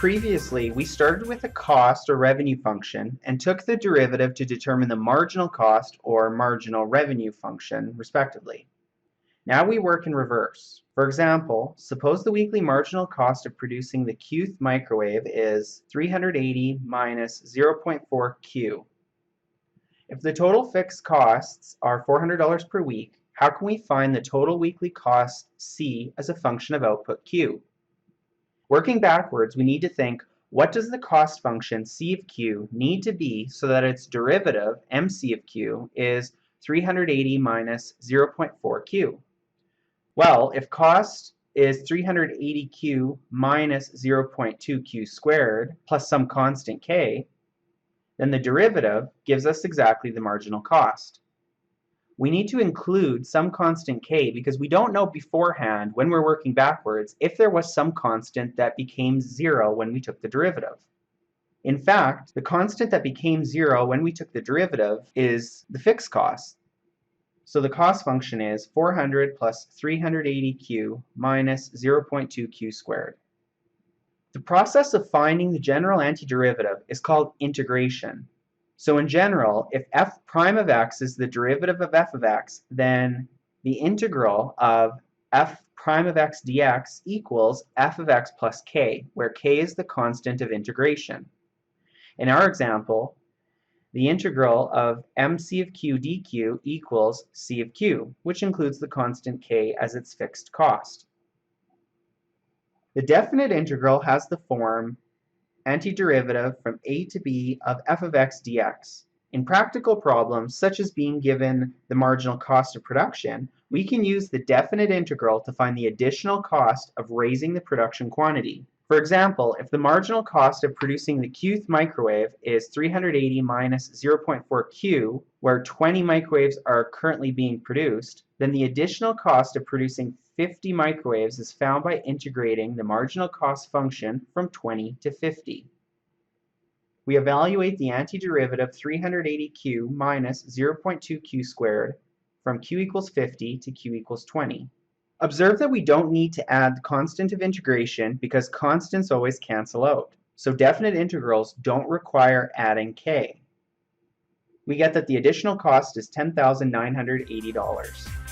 Previously, we started with a cost or revenue function and took the derivative to determine the marginal cost or marginal revenue function, respectively. Now we work in reverse. For example, suppose the weekly marginal cost of producing the Qth microwave is 380 minus 0.4 Q. If the total fixed costs are $400 per week, how can we find the total weekly cost C as a function of output Q? Working backwards, we need to think, what does the cost function C of Q need to be so that its derivative, MC of Q, is 380 minus 0.4 Q? Well, if cost is 380Q minus 0.2 Q squared plus some constant K, then the derivative gives us exactly the marginal cost. We need to include some constant K because we don't know beforehand when we're working backwards if there was some constant that became zero when we took the derivative. In fact, the constant that became zero when we took the derivative is the fixed cost. So the cost function is 400 plus 380Q minus 0.2 Q squared. The process of finding the general antiderivative is called integration. So in general, if f prime of x is the derivative of f of x, then the integral of f prime of x dx equals f of x plus k, where k is the constant of integration. In our example, the integral of mc of q dq equals c of q, which includes the constant k as its fixed cost. The definite integral has the form antiderivative from a to b of f of x dx. In practical problems, such as being given the marginal cost of production, we can use the definite integral to find the additional cost of raising the production quantity. For example, if the marginal cost of producing the Qth microwave is 380 minus 0.4 Q, where 20 microwaves are currently being produced, then the additional cost of producing 50 microwaves is found by integrating the marginal cost function from 20 to 50. We evaluate the antiderivative 380Q minus 0.2 Q squared from Q equals 50 to Q equals 20. Observe that we don't need to add the constant of integration because constants always cancel out. So definite integrals don't require adding K. We get that the additional cost is $10,980.